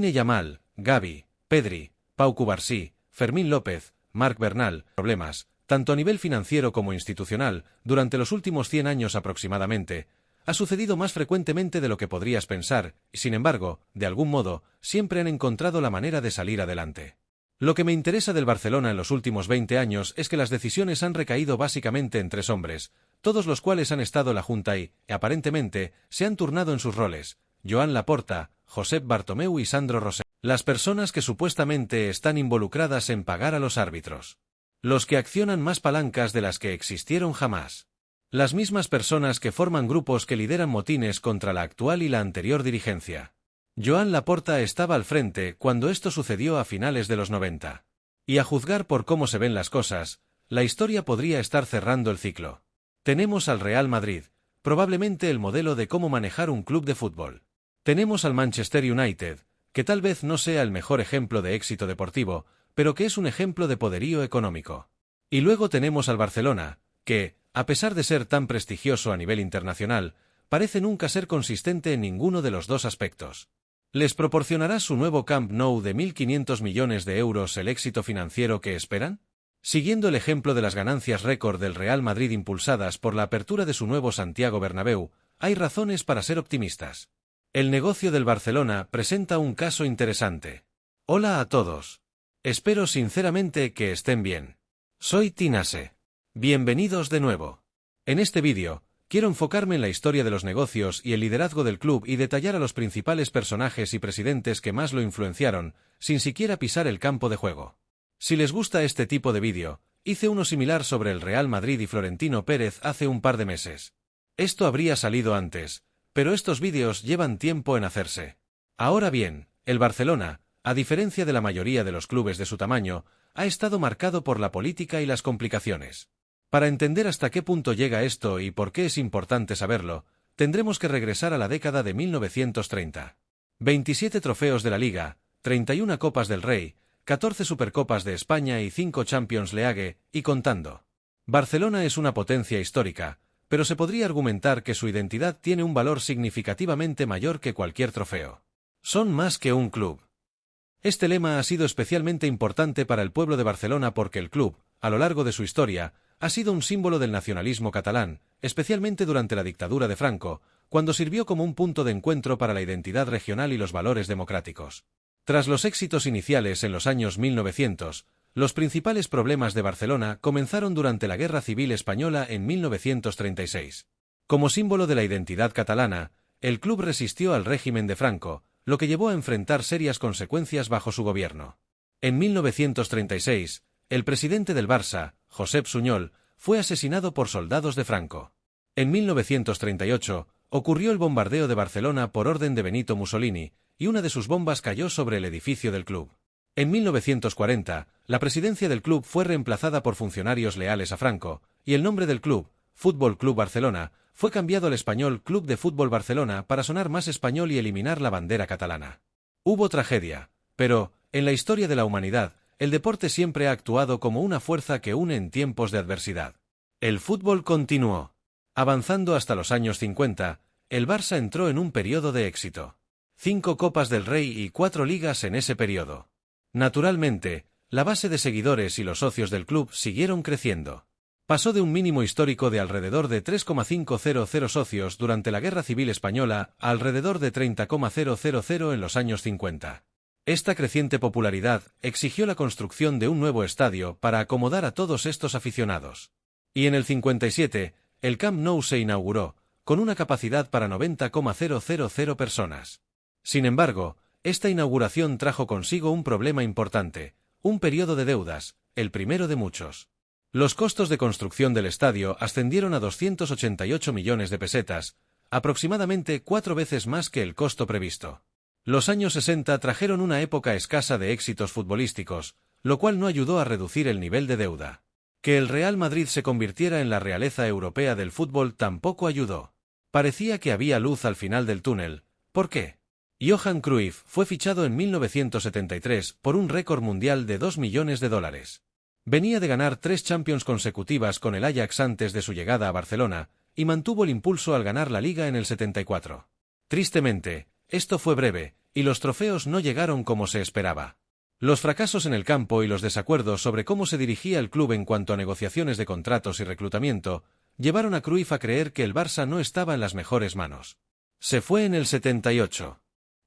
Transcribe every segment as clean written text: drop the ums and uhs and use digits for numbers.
Yamal, Gavi, Pedri, Pau Cubarsí, Fermín López, Marc Bernal, problemas, tanto a nivel financiero como institucional, durante los últimos 100 años aproximadamente, ha sucedido más frecuentemente de lo que podrías pensar, y sin embargo, de algún modo, siempre han encontrado la manera de salir adelante. Lo que me interesa del Barcelona en los últimos 20 años es que las decisiones han recaído básicamente en 3 hombres, todos los cuales han estado en la junta y, aparentemente, se han turnado en sus roles: Joan Laporta, Josep Bartomeu y Sandro Rosell. Las personas que supuestamente están involucradas en pagar a los árbitros. Los que accionan más palancas de las que existieron jamás. Las mismas personas que forman grupos que lideran motines contra la actual y la anterior dirigencia. Joan Laporta estaba al frente cuando esto sucedió a finales de los 90. Y a juzgar por cómo se ven las cosas, la historia podría estar cerrando el ciclo. Tenemos al Real Madrid, probablemente el modelo de cómo manejar un club de fútbol. Tenemos al Manchester United, que tal vez no sea el mejor ejemplo de éxito deportivo, pero que es un ejemplo de poderío económico. Y luego tenemos al Barcelona, que, a pesar de ser tan prestigioso a nivel internacional, parece nunca ser consistente en ninguno de los dos aspectos. ¿Les proporcionará su nuevo Camp Nou de 1.500 millones de euros el éxito financiero que esperan? Siguiendo el ejemplo de las ganancias récord del Real Madrid impulsadas por la apertura de su nuevo Santiago Bernabéu, hay razones para ser optimistas. El negocio del Barcelona presenta un caso interesante. Hola a todos. Espero sinceramente que estén bien. Soy Tinase. Bienvenidos de nuevo. En este vídeo, quiero enfocarme en la historia de los negocios y el liderazgo del club y detallar a los principales personajes y presidentes que más lo influenciaron, sin siquiera pisar el campo de juego. Si les gusta este tipo de vídeo, hice uno similar sobre el Real Madrid y Florentino Pérez hace un par de meses. Esto habría salido antes, pero estos vídeos llevan tiempo en hacerse. Ahora bien, el Barcelona, a diferencia de la mayoría de los clubes de su tamaño, ha estado marcado por la política y las complicaciones. Para entender hasta qué punto llega esto y por qué es importante saberlo, tendremos que regresar a la década de 1930. 27 trofeos de la Liga, 31 Copas del Rey, 14 Supercopas de España y 5 Champions League, y contando. Barcelona es una potencia histórica, pero se podría argumentar que su identidad tiene un valor significativamente mayor que cualquier trofeo. Son más que un club. Este lema ha sido especialmente importante para el pueblo de Barcelona porque el club, a lo largo de su historia, ha sido un símbolo del nacionalismo catalán, especialmente durante la dictadura de Franco, cuando sirvió como un punto de encuentro para la identidad regional y los valores democráticos. Tras los éxitos iniciales en los años 1900, los principales problemas de Barcelona comenzaron durante la Guerra Civil Española en 1936. Como símbolo de la identidad catalana, el club resistió al régimen de Franco, lo que llevó a enfrentar serias consecuencias bajo su gobierno. En 1936, el presidente del Barça, Josep Sunyol, fue asesinado por soldados de Franco. En 1938, ocurrió el bombardeo de Barcelona por orden de Benito Mussolini, y una de sus bombas cayó sobre el edificio del club. En 1940, la presidencia del club fue reemplazada por funcionarios leales a Franco, y el nombre del club, Fútbol Club Barcelona, fue cambiado al español Club de Fútbol Barcelona para sonar más español y eliminar la bandera catalana. Hubo tragedia, pero, en la historia de la humanidad, el deporte siempre ha actuado como una fuerza que une en tiempos de adversidad. El fútbol continuó. Avanzando hasta los años 50, el Barça entró en un periodo de éxito. 5 Copas del Rey y 4 ligas en ese periodo. Naturalmente, la base de seguidores y los socios del club siguieron creciendo. Pasó de un mínimo histórico de alrededor de 3,500 socios durante la Guerra Civil Española a alrededor de 30,000 en los años 50. Esta creciente popularidad exigió la construcción de un nuevo estadio para acomodar a todos estos aficionados. Y en el 57, el Camp Nou se inauguró, con una capacidad para 90,000 personas. Sin embargo, esta inauguración trajo consigo un problema importante, un periodo de deudas, el primero de muchos. Los costos de construcción del estadio ascendieron a 288 millones de pesetas, aproximadamente 4 veces más que el costo previsto. Los años 60 trajeron una época escasa de éxitos futbolísticos, lo cual no ayudó a reducir el nivel de deuda. Que el Real Madrid se convirtiera en la realeza europea del fútbol tampoco ayudó. Parecía que había luz al final del túnel. ¿Por qué? Johan Cruyff fue fichado en 1973 por un récord mundial de $2 millones. Venía de ganar 3 Champions consecutivas con el Ajax antes de su llegada a Barcelona, y mantuvo el impulso al ganar la Liga en el 74. Tristemente, esto fue breve, y los trofeos no llegaron como se esperaba. Los fracasos en el campo y los desacuerdos sobre cómo se dirigía el club en cuanto a negociaciones de contratos y reclutamiento, llevaron a Cruyff a creer que el Barça no estaba en las mejores manos. Se fue en el 78.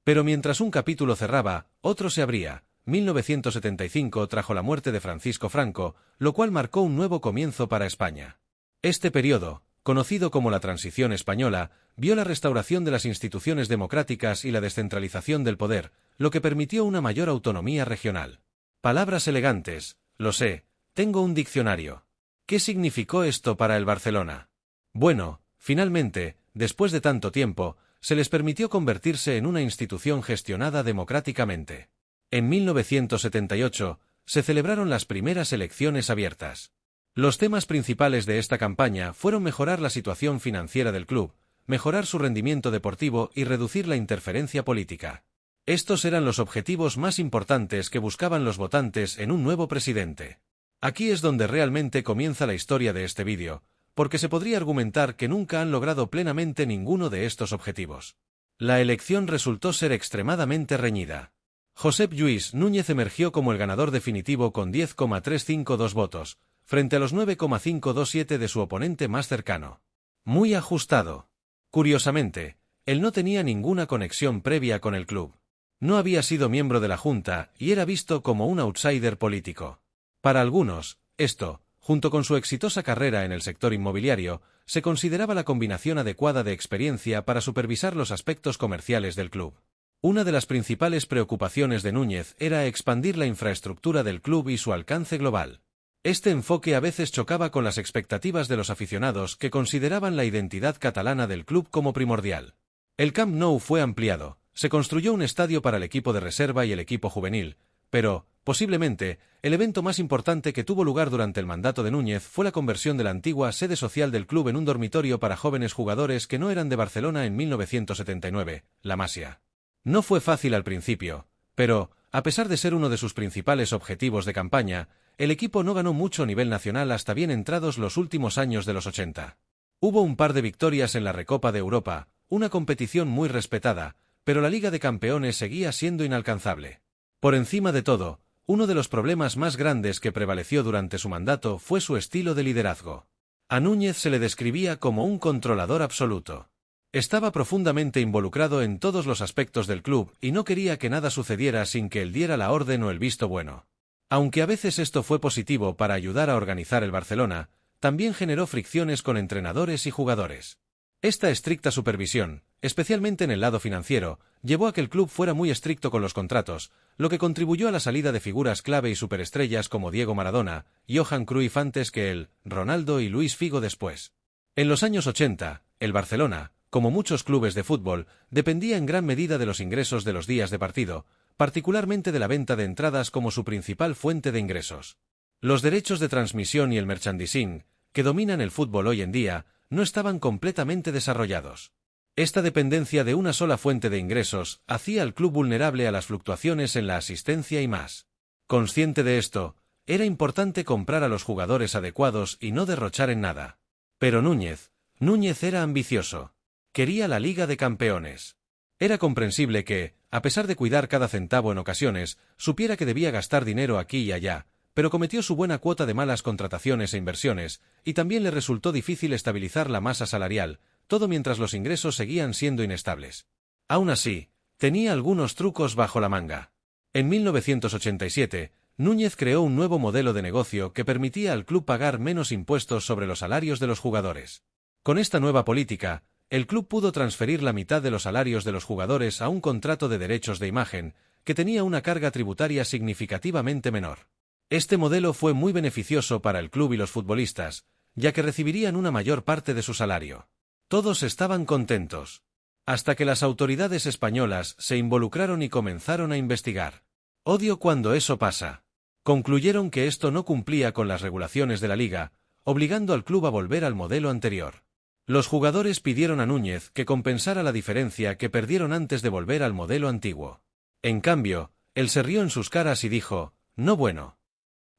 Pero mientras un capítulo cerraba, otro se abría. 1975 trajo la muerte de Francisco Franco, lo cual marcó un nuevo comienzo para España. Este periodo, conocido como la Transición Española, vio la restauración de las instituciones democráticas y la descentralización del poder, lo que permitió una mayor autonomía regional. Palabras elegantes, lo sé, tengo un diccionario. ¿Qué significó esto para el Barcelona? Bueno, finalmente, después de tanto tiempo, se les permitió convertirse en una institución gestionada democráticamente. En 1978, se celebraron las primeras elecciones abiertas. Los temas principales de esta campaña fueron mejorar la situación financiera del club, mejorar su rendimiento deportivo y reducir la interferencia política. Estos eran los objetivos más importantes que buscaban los votantes en un nuevo presidente. Aquí es donde realmente comienza la historia de este vídeo, porque se podría argumentar que nunca han logrado plenamente ninguno de estos objetivos. La elección resultó ser extremadamente reñida. Josep Lluís Núñez emergió como el ganador definitivo con 10,352 votos, frente a los 9,527 de su oponente más cercano. Muy ajustado. Curiosamente, él no tenía ninguna conexión previa con el club. No había sido miembro de la Junta y era visto como un outsider político. Para algunos, esto, junto con su exitosa carrera en el sector inmobiliario, se consideraba la combinación adecuada de experiencia para supervisar los aspectos comerciales del club. Una de las principales preocupaciones de Núñez era expandir la infraestructura del club y su alcance global. Este enfoque a veces chocaba con las expectativas de los aficionados que consideraban la identidad catalana del club como primordial. El Camp Nou fue ampliado, se construyó un estadio para el equipo de reserva y el equipo juvenil, pero, posiblemente, el evento más importante que tuvo lugar durante el mandato de Núñez fue la conversión de la antigua sede social del club en un dormitorio para jóvenes jugadores que no eran de Barcelona en 1979, la Masia. No fue fácil al principio, pero, a pesar de ser uno de sus principales objetivos de campaña, el equipo no ganó mucho a nivel nacional hasta bien entrados los últimos años de los 80. Hubo un par de victorias en la Recopa de Europa, una competición muy respetada, pero la Liga de Campeones seguía siendo inalcanzable. Por encima de todo, uno de los problemas más grandes que prevaleció durante su mandato fue su estilo de liderazgo. A Núñez se le describía como un controlador absoluto. Estaba profundamente involucrado en todos los aspectos del club y no quería que nada sucediera sin que él diera la orden o el visto bueno. Aunque a veces esto fue positivo para ayudar a organizar el Barcelona, también generó fricciones con entrenadores y jugadores. Esta estricta supervisión, especialmente en el lado financiero, llevó a que el club fuera muy estricto con los contratos, lo que contribuyó a la salida de figuras clave y superestrellas como Diego Maradona, Johan Cruyff antes que él, Ronaldo y Luis Figo después. En los años 80, el Barcelona, como muchos clubes de fútbol, dependía en gran medida de los ingresos de los días de partido, particularmente de la venta de entradas como su principal fuente de ingresos. Los derechos de transmisión y el merchandising, que dominan el fútbol hoy en día, no estaban completamente desarrollados. Esta dependencia de una sola fuente de ingresos hacía al club vulnerable a las fluctuaciones en la asistencia y más. Consciente de esto, era importante comprar a los jugadores adecuados y no derrochar en nada. Pero Núñez era ambicioso. Quería la Liga de Campeones. Era comprensible que, a pesar de cuidar cada centavo en ocasiones, supiera que debía gastar dinero aquí y allá, pero cometió su buena cuota de malas contrataciones e inversiones, y también le resultó difícil estabilizar la masa salarial, todo mientras los ingresos seguían siendo inestables. Aún así, tenía algunos trucos bajo la manga. En 1987, Núñez creó un nuevo modelo de negocio que permitía al club pagar menos impuestos sobre los salarios de los jugadores. Con esta nueva política, el club pudo transferir la mitad de los salarios de los jugadores a un contrato de derechos de imagen, que tenía una carga tributaria significativamente menor. Este modelo fue muy beneficioso para el club y los futbolistas, ya que recibirían una mayor parte de su salario. Todos estaban contentos. Hasta que las autoridades españolas se involucraron y comenzaron a investigar. Odio cuando eso pasa. Concluyeron que esto no cumplía con las regulaciones de la liga, obligando al club a volver al modelo anterior. Los jugadores pidieron a Núñez que compensara la diferencia que perdieron antes de volver al modelo antiguo. En cambio, él se rió en sus caras y dijo, «No bueno».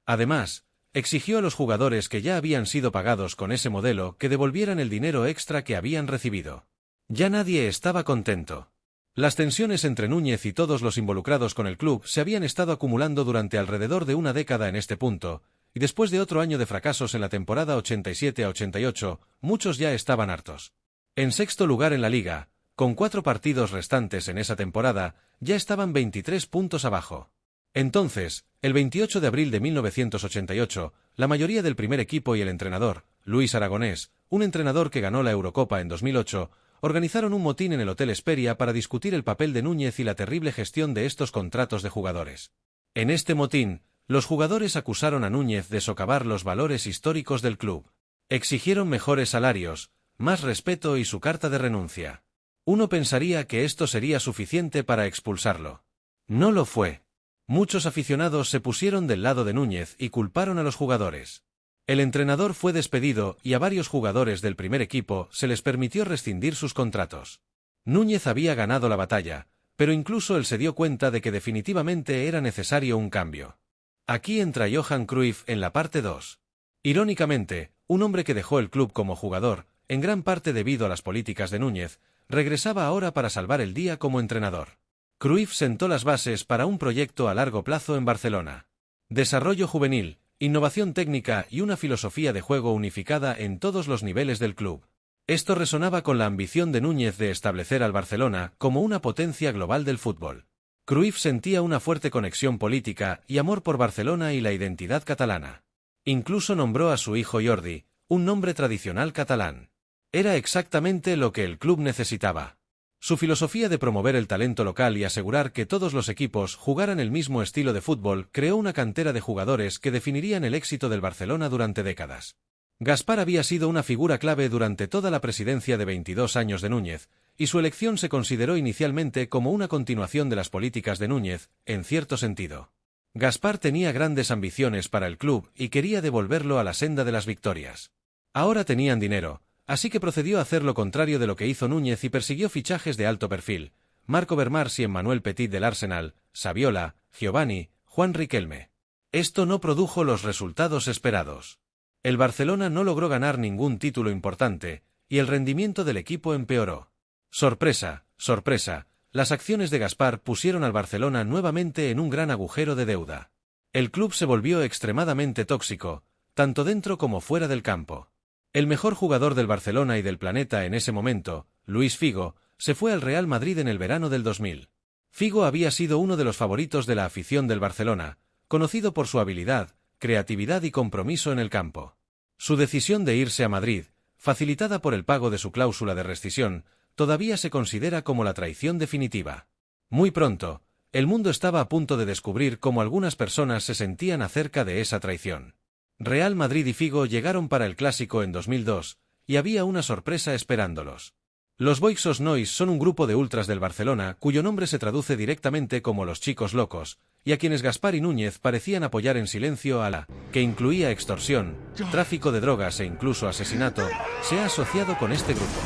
Además, exigió a los jugadores que ya habían sido pagados con ese modelo que devolvieran el dinero extra que habían recibido. Ya nadie estaba contento. Las tensiones entre Núñez y todos los involucrados con el club se habían estado acumulando durante alrededor de una década en este punto, y después de otro año de fracasos en la temporada 87-88, muchos ya estaban hartos. En sexto lugar en la liga, con 4 partidos restantes en esa temporada, ya estaban 23 puntos abajo. Entonces, el 28 de abril de 1988, la mayoría del primer equipo y el entrenador, Luis Aragonés, un entrenador que ganó la Eurocopa en 2008, organizaron un motín en el Hotel Hesperia para discutir el papel de Núñez y la terrible gestión de estos contratos de jugadores. En este motín, los jugadores acusaron a Núñez de socavar los valores históricos del club. Exigieron mejores salarios, más respeto y su carta de renuncia. Uno pensaría que esto sería suficiente para expulsarlo. No lo fue. Muchos aficionados se pusieron del lado de Núñez y culparon a los jugadores. El entrenador fue despedido y a varios jugadores del primer equipo se les permitió rescindir sus contratos. Núñez había ganado la batalla, pero incluso él se dio cuenta de que definitivamente era necesario un cambio. Aquí entra Johan Cruyff en la parte 2. Irónicamente, un hombre que dejó el club como jugador, en gran parte debido a las políticas de Núñez, regresaba ahora para salvar el día como entrenador. Cruyff sentó las bases para un proyecto a largo plazo en Barcelona. Desarrollo juvenil, innovación técnica y una filosofía de juego unificada en todos los niveles del club. Esto resonaba con la ambición de Núñez de establecer al Barcelona como una potencia global del fútbol. Cruyff sentía una fuerte conexión política y amor por Barcelona y la identidad catalana. Incluso nombró a su hijo Jordi, un nombre tradicional catalán. Era exactamente lo que el club necesitaba. Su filosofía de promover el talento local y asegurar que todos los equipos jugaran el mismo estilo de fútbol creó una cantera de jugadores que definirían el éxito del Barcelona durante décadas. Gaspar había sido una figura clave durante toda la presidencia de 22 años de Núñez, y su elección se consideró inicialmente como una continuación de las políticas de Núñez, en cierto sentido. Gaspar tenía grandes ambiciones para el club y quería devolverlo a la senda de las victorias. Ahora tenían dinero, así que procedió a hacer lo contrario de lo que hizo Núñez y persiguió fichajes de alto perfil: Marco Vermars y Emmanuel Petit del Arsenal, Saviola, Giovanni, Juan Riquelme. Esto no produjo los resultados esperados. El Barcelona no logró ganar ningún título importante, y el rendimiento del equipo empeoró. Sorpresa, sorpresa, las acciones de Gaspar pusieron al Barcelona nuevamente en un gran agujero de deuda. El club se volvió extremadamente tóxico, tanto dentro como fuera del campo. El mejor jugador del Barcelona y del planeta en ese momento, Luis Figo, se fue al Real Madrid en el verano del 2000. Figo había sido uno de los favoritos de la afición del Barcelona, conocido por su habilidad, creatividad y compromiso en el campo. Su decisión de irse a Madrid, facilitada por el pago de su cláusula de rescisión, todavía se considera como la traición definitiva. Muy pronto, el mundo estaba a punto de descubrir cómo algunas personas se sentían acerca de esa traición. Real Madrid y Figo llegaron para el Clásico en 2002, y había una sorpresa esperándolos. Los Boixos Nois son un grupo de ultras del Barcelona cuyo nombre se traduce directamente como los chicos locos, y a quienes Gaspar y Núñez parecían apoyar en silencio a la que incluía extorsión, tráfico de drogas e incluso asesinato, se ha asociado con este grupo.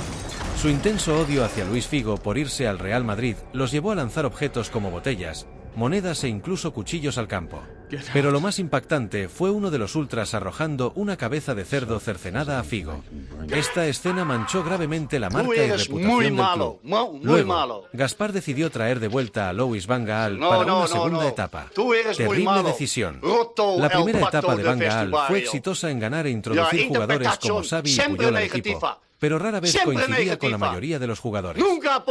Su intenso odio hacia Luis Figo por irse al Real Madrid los llevó a lanzar objetos como botellas, monedas e incluso cuchillos al campo. Pero lo más impactante fue uno de los ultras arrojando una cabeza de cerdo cercenada a Figo. Esta escena manchó gravemente la marca y reputación del club. Luego, Gaspar decidió traer de vuelta a Louis van Gaal para una segunda etapa. Terrible decisión. La primera etapa de Van Gaal fue exitosa en ganar e introducir jugadores como Xavi y Puyol al equipo, pero rara vez coincidía con la mayoría de los jugadores.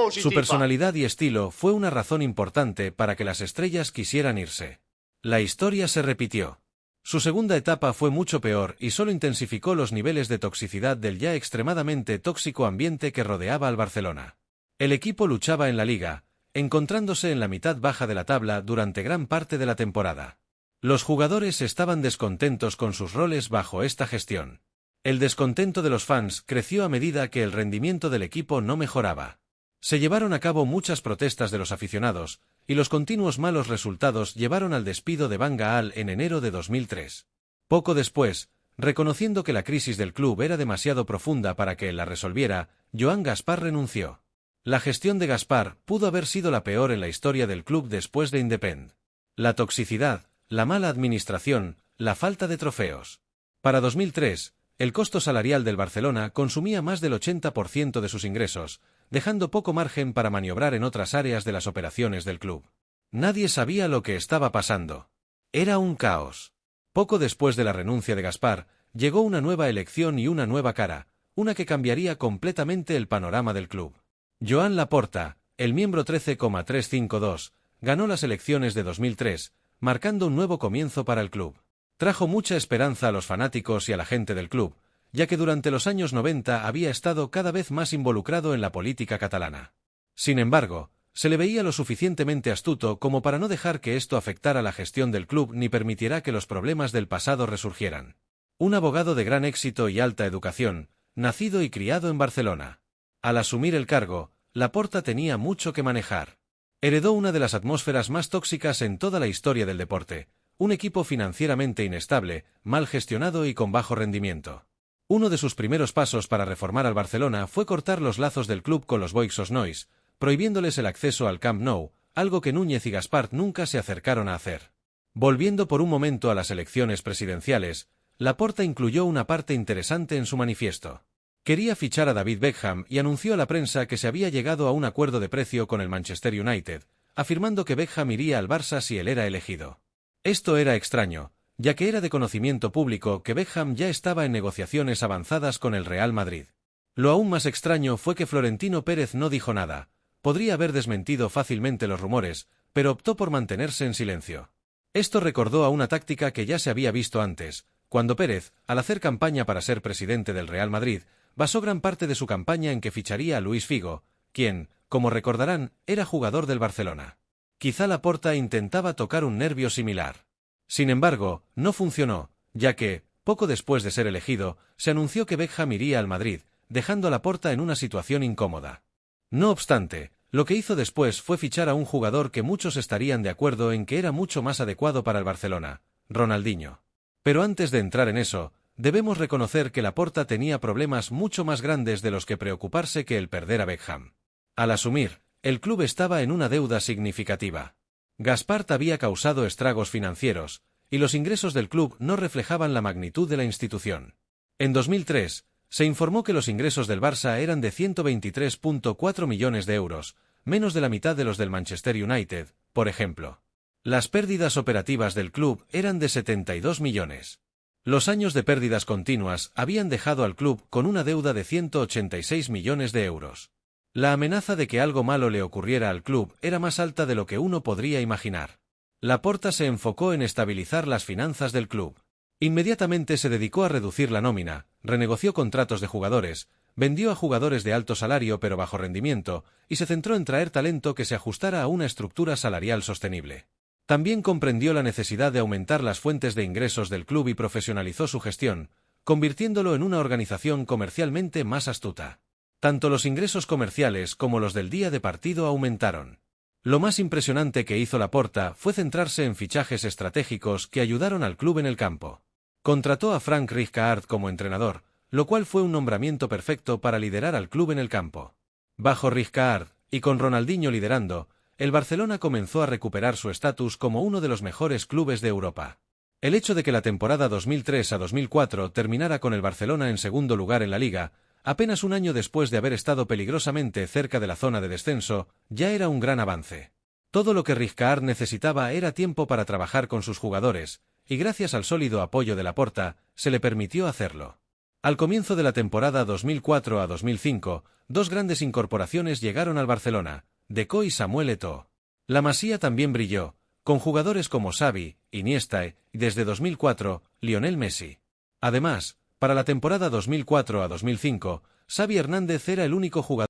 Su personalidad y estilo fue una razón importante para que las estrellas quisieran irse. La historia se repitió. Su segunda etapa fue mucho peor y solo intensificó los niveles de toxicidad del ya extremadamente tóxico ambiente que rodeaba al Barcelona. El equipo luchaba en la liga, encontrándose en la mitad baja de la tabla durante gran parte de la temporada. Los jugadores estaban descontentos con sus roles bajo esta gestión. El descontento de los fans creció a medida que el rendimiento del equipo no mejoraba. Se llevaron a cabo muchas protestas de los aficionados, y los continuos malos resultados llevaron al despido de Van Gaal en enero de 2003. Poco después, reconociendo que la crisis del club era demasiado profunda para que él la resolviera, Joan Gaspar renunció. La gestión de Gaspar pudo haber sido la peor en la historia del club después de Independ. La toxicidad, la mala administración, la falta de trofeos. Para 2003, el costo salarial del Barcelona consumía más del 80% de sus ingresos, dejando poco margen para maniobrar en otras áreas de las operaciones del club. Nadie sabía lo que estaba pasando. Era un caos. Poco después de la renuncia de Gaspar, llegó una nueva elección y una nueva cara, una que cambiaría completamente el panorama del club. Joan Laporta, el miembro 13,352, ganó las elecciones de 2003, marcando un nuevo comienzo para el club. Trajo mucha esperanza a los fanáticos y a la gente del club, ya que durante los años 90 había estado cada vez más involucrado en la política catalana. Sin embargo, se le veía lo suficientemente astuto como para no dejar que esto afectara la gestión del club ni permitiera que los problemas del pasado resurgieran. Un abogado de gran éxito y alta educación, nacido y criado en Barcelona. Al asumir el cargo, Laporta tenía mucho que manejar. Heredó una de las atmósferas más tóxicas en toda la historia del deporte, un equipo financieramente inestable, mal gestionado y con bajo rendimiento. Uno de sus primeros pasos para reformar al Barcelona fue cortar los lazos del club con los Boix Osnois, prohibiéndoles el acceso al Camp Nou, algo que Núñez y Gaspart nunca se acercaron a hacer. Volviendo por un momento a las elecciones presidenciales, Laporta incluyó una parte interesante en su manifiesto. Quería fichar a David Beckham y anunció a la prensa que se había llegado a un acuerdo de precio con el Manchester United, afirmando que Beckham iría al Barça si él era elegido. Esto era extraño, ya que era de conocimiento público que Beckham ya estaba en negociaciones avanzadas con el Real Madrid. Lo aún más extraño fue que Florentino Pérez no dijo nada. Podría haber desmentido fácilmente los rumores, pero optó por mantenerse en silencio. Esto recordó a una táctica que ya se había visto antes, cuando Pérez, al hacer campaña para ser presidente del Real Madrid, basó gran parte de su campaña en que ficharía a Luis Figo, quien, como recordarán, era jugador del Barcelona. Quizá Laporta intentaba tocar un nervio similar. Sin embargo, no funcionó, ya que, poco después de ser elegido, se anunció que Beckham iría al Madrid, dejando a Laporta en una situación incómoda. No obstante, lo que hizo después fue fichar a un jugador que muchos estarían de acuerdo en que era mucho más adecuado para el Barcelona, Ronaldinho. Pero antes de entrar en eso, debemos reconocer que Laporta tenía problemas mucho más grandes de los que preocuparse que el perder a Beckham. Al asumir, el club estaba en una deuda significativa. Gaspart había causado estragos financieros, y los ingresos del club no reflejaban la magnitud de la institución. En 2003, se informó que los ingresos del Barça eran de 123,4 millones de euros, menos de la mitad de los del Manchester United, por ejemplo. Las pérdidas operativas del club eran de 72 millones. Los años de pérdidas continuas habían dejado al club con una deuda de 186 millones de euros. La amenaza de que algo malo le ocurriera al club era más alta de lo que uno podría imaginar. Laporta se enfocó en estabilizar las finanzas del club. Inmediatamente se dedicó a reducir la nómina, renegoció contratos de jugadores, vendió a jugadores de alto salario pero bajo rendimiento, y se centró en traer talento que se ajustara a una estructura salarial sostenible. También comprendió la necesidad de aumentar las fuentes de ingresos del club y profesionalizó su gestión, convirtiéndolo en una organización comercialmente más astuta. Tanto los ingresos comerciales como los del día de partido aumentaron. Lo más impresionante que hizo Laporta fue centrarse en fichajes estratégicos que ayudaron al club en el campo. Contrató a Frank Rijkaard como entrenador, lo cual fue un nombramiento perfecto para liderar al club en el campo. Bajo Rijkaard, y con Ronaldinho liderando, el Barcelona comenzó a recuperar su estatus como uno de los mejores clubes de Europa. El hecho de que la temporada 2003 a 2004 terminara con el Barcelona en segundo lugar en la Liga, apenas un año después de haber estado peligrosamente cerca de la zona de descenso, ya era un gran avance. Todo lo que Rijkaard necesitaba era tiempo para trabajar con sus jugadores, y gracias al sólido apoyo de Laporta, se le permitió hacerlo. Al comienzo de la temporada 2004 a 2005, dos grandes incorporaciones llegaron al Barcelona, Deco y Samuel Eto'o. La Masía también brilló, con jugadores como Xavi, Iniesta y, desde 2004, Lionel Messi. Además, para la temporada 2004 a 2005, Xavi Hernández era el único jugador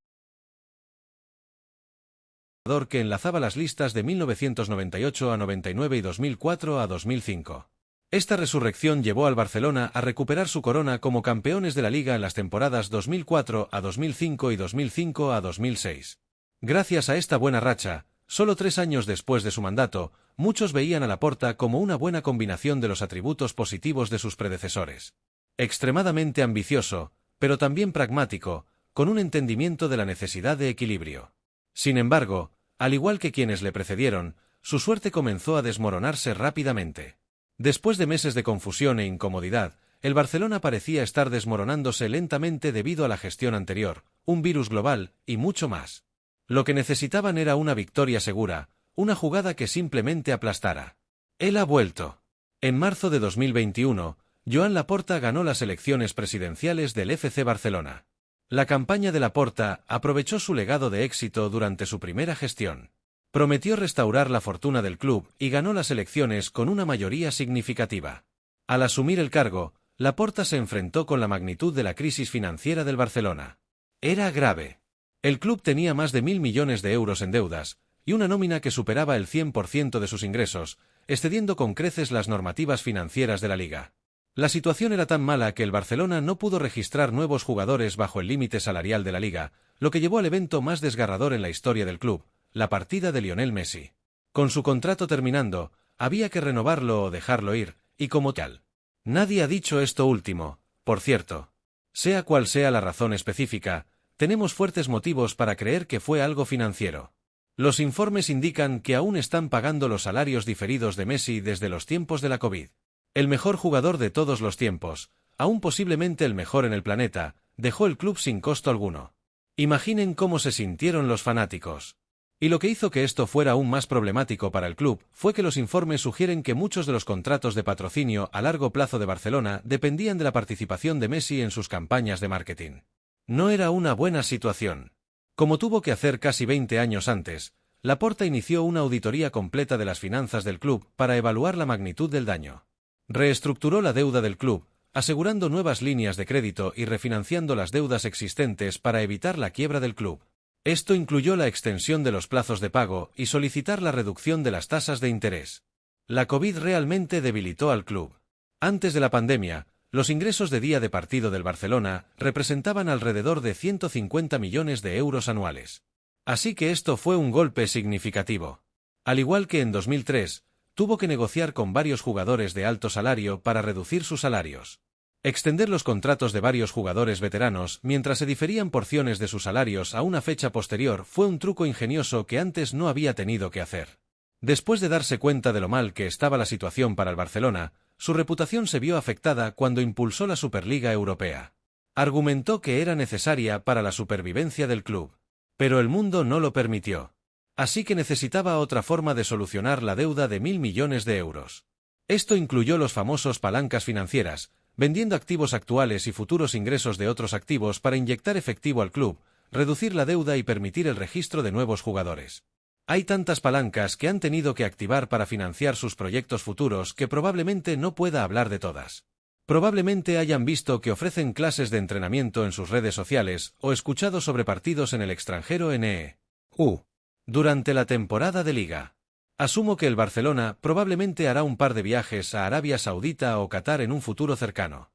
que enlazaba las listas de 1998 a 99 y 2004 a 2005. Esta resurrección llevó al Barcelona a recuperar su corona como campeones de la Liga en las temporadas 2004 a 2005 y 2005 a 2006. Gracias a esta buena racha, solo 3 años después de su mandato, muchos veían a Laporta como una buena combinación de los atributos positivos de sus predecesores. Extremadamente ambicioso, pero también pragmático, con un entendimiento de la necesidad de equilibrio. Sin embargo, al igual que quienes le precedieron, su suerte comenzó a desmoronarse rápidamente. Después de meses de confusión e incomodidad, el Barcelona parecía estar desmoronándose lentamente debido a la gestión anterior, un virus global, y mucho más. Lo que necesitaban era una victoria segura, una jugada que simplemente aplastara. Él ha vuelto. En marzo de 2021, Joan Laporta ganó las elecciones presidenciales del FC Barcelona. La campaña de Laporta aprovechó su legado de éxito durante su primera gestión. Prometió restaurar la fortuna del club y ganó las elecciones con una mayoría significativa. Al asumir el cargo, Laporta se enfrentó con la magnitud de la crisis financiera del Barcelona. Era grave. El club tenía más de 1.000 millones de euros en deudas, y una nómina que superaba el 100% de sus ingresos, excediendo con creces las normativas financieras de la liga. La situación era tan mala que el Barcelona no pudo registrar nuevos jugadores bajo el límite salarial de la liga, lo que llevó al evento más desgarrador en la historia del club, la partida de Lionel Messi. Con su contrato terminando, había que renovarlo o dejarlo ir, y como tal. Nadie ha dicho esto último, por cierto. Sea cual sea la razón específica, tenemos fuertes motivos para creer que fue algo financiero. Los informes indican que aún están pagando los salarios diferidos de Messi desde los tiempos de la COVID. El mejor jugador de todos los tiempos, aún posiblemente el mejor en el planeta, dejó el club sin costo alguno. Imaginen cómo se sintieron los fanáticos. Y lo que hizo que esto fuera aún más problemático para el club fue que los informes sugieren que muchos de los contratos de patrocinio a largo plazo de Barcelona dependían de la participación de Messi en sus campañas de marketing. No era una buena situación. Como tuvo que hacer casi 20 años antes, Laporta inició una auditoría completa de las finanzas del club para evaluar la magnitud del daño. Reestructuró la deuda del club, asegurando nuevas líneas de crédito y refinanciando las deudas existentes para evitar la quiebra del club. Esto incluyó la extensión de los plazos de pago y solicitar la reducción de las tasas de interés. La COVID realmente debilitó al club. Antes de la pandemia, los ingresos de día de partido del Barcelona representaban alrededor de 150 millones de euros anuales. Así que esto fue un golpe significativo. Al igual que en 2003, tuvo que negociar con varios jugadores de alto salario para reducir sus salarios. Extender los contratos de varios jugadores veteranos mientras se diferían porciones de sus salarios a una fecha posterior fue un truco ingenioso que antes no había tenido que hacer. Después de darse cuenta de lo mal que estaba la situación para el Barcelona, su reputación se vio afectada cuando impulsó la Superliga Europea. Argumentó que era necesaria para la supervivencia del club. Pero el mundo no lo permitió. Así que necesitaba otra forma de solucionar la deuda de 1.000 millones de euros. Esto incluyó los famosos palancas financieras, vendiendo activos actuales y futuros ingresos de otros activos para inyectar efectivo al club, reducir la deuda y permitir el registro de nuevos jugadores. Hay tantas palancas que han tenido que activar para financiar sus proyectos futuros que probablemente no pueda hablar de todas. Probablemente hayan visto que ofrecen clases de entrenamiento en sus redes sociales o escuchado sobre partidos en el extranjero en EU. Durante la temporada de Liga. Asumo que el Barcelona probablemente hará un par de viajes a Arabia Saudita o Qatar en un futuro cercano.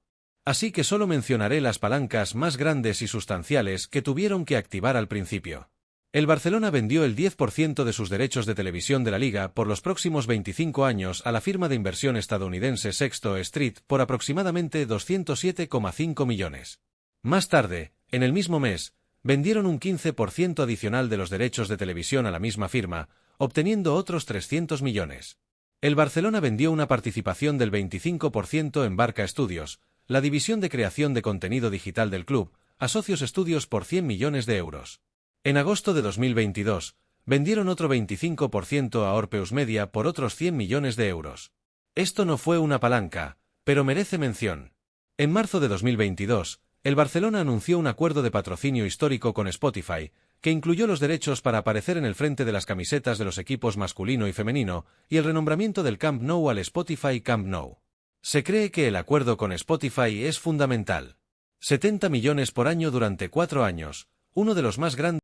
Así que solo mencionaré las palancas más grandes y sustanciales que tuvieron que activar al principio. El Barcelona vendió el 10% de sus derechos de televisión de la liga por los próximos 25 años a la firma de inversión estadounidense Sexto Street por aproximadamente 207,5 millones. Más tarde, en el mismo mes, vendieron un 15% adicional de los derechos de televisión a la misma firma, obteniendo otros 300 millones. El Barcelona vendió una participación del 25% en Barca Studios, la división de creación de contenido digital del club, a Socios Studios por 100 millones de euros. En agosto de 2022, vendieron otro 25% a Orpheus Media por otros 100 millones de euros. Esto no fue una palanca, pero merece mención. En marzo de 2022, el Barcelona anunció un acuerdo de patrocinio histórico con Spotify, que incluyó los derechos para aparecer en el frente de las camisetas de los equipos masculino y femenino, y el renombramiento del Camp Nou al Spotify Camp Nou. Se cree que el acuerdo con Spotify es fundamental. 70 millones por año durante 4 años, uno de los más grandes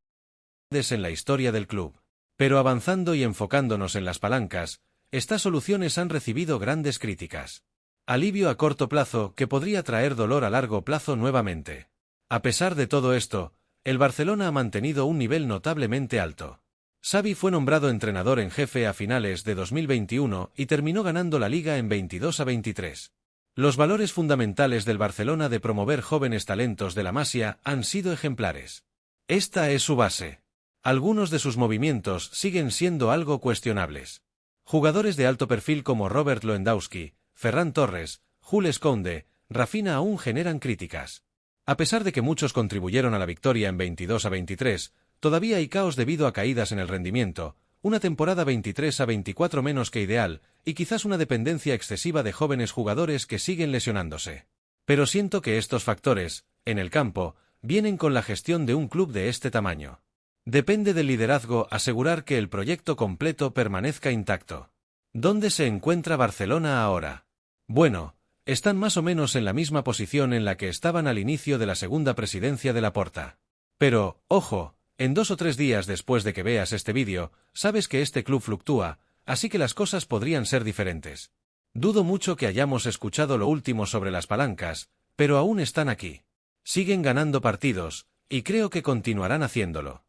en la historia del club. Pero avanzando y enfocándonos en las palancas, estas soluciones han recibido grandes críticas. Alivio a corto plazo que podría traer dolor a largo plazo nuevamente. A pesar de todo esto, el Barcelona ha mantenido un nivel notablemente alto. Xavi fue nombrado entrenador en jefe a finales de 2021 y terminó ganando la liga en 22-23. Los valores fundamentales del Barcelona de promover jóvenes talentos de la Masia han sido ejemplares. Esta es su base. Algunos de sus movimientos siguen siendo algo cuestionables. Jugadores de alto perfil como Robert Lewandowski, Ferran Torres, Jules Koundé, Rafinha aún generan críticas. A pesar de que muchos contribuyeron a la victoria en 22-23, todavía hay caos debido a caídas en el rendimiento, una temporada 23-24 menos que ideal, y quizás una dependencia excesiva de jóvenes jugadores que siguen lesionándose. Pero siento que estos factores, en el campo, vienen con la gestión de un club de este tamaño. Depende del liderazgo asegurar que el proyecto completo permanezca intacto. ¿Dónde se encuentra Barcelona ahora? Bueno, están más o menos en la misma posición en la que estaban al inicio de la segunda presidencia de Laporta. Pero, ojo, en 2 o 3 días después de que veas este vídeo, sabes que este club fluctúa, así que las cosas podrían ser diferentes. Dudo mucho que hayamos escuchado lo último sobre las palancas, pero aún están aquí. Siguen ganando partidos, y creo que continuarán haciéndolo.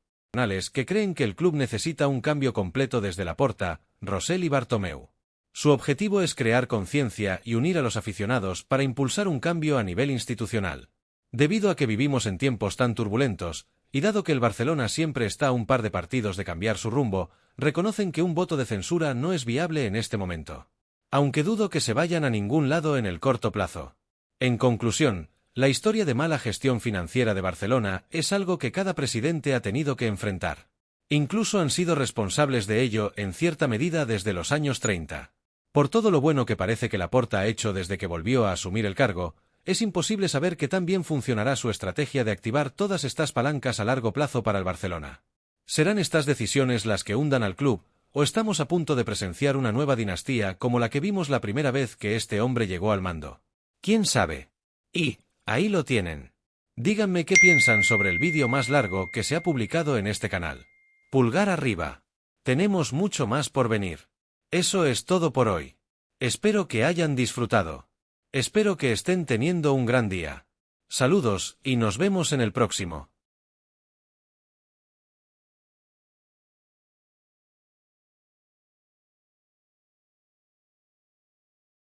Que creen que el club necesita un cambio completo desde Laporta, Rosell y Bartomeu. Su objetivo es crear conciencia y unir a los aficionados para impulsar un cambio a nivel institucional. Debido a que vivimos en tiempos tan turbulentos, y dado que el Barcelona siempre está a un par de partidos de cambiar su rumbo, reconocen que un voto de censura no es viable en este momento. Aunque dudo que se vayan a ningún lado en el corto plazo. En conclusión, la historia de mala gestión financiera de Barcelona es algo que cada presidente ha tenido que enfrentar. Incluso han sido responsables de ello en cierta medida desde los años 30. Por todo lo bueno que parece que Laporta ha hecho desde que volvió a asumir el cargo, es imposible saber qué tan bien funcionará su estrategia de activar todas estas palancas a largo plazo para el Barcelona. ¿Serán estas decisiones las que hundan al club, o estamos a punto de presenciar una nueva dinastía como la que vimos la primera vez que este hombre llegó al mando? ¿Quién sabe? Y ahí lo tienen. Díganme qué piensan sobre el vídeo más largo que se ha publicado en este canal. Pulgar arriba. Tenemos mucho más por venir. Eso es todo por hoy. Espero que hayan disfrutado. Espero que estén teniendo un gran día. Saludos y nos vemos en el próximo.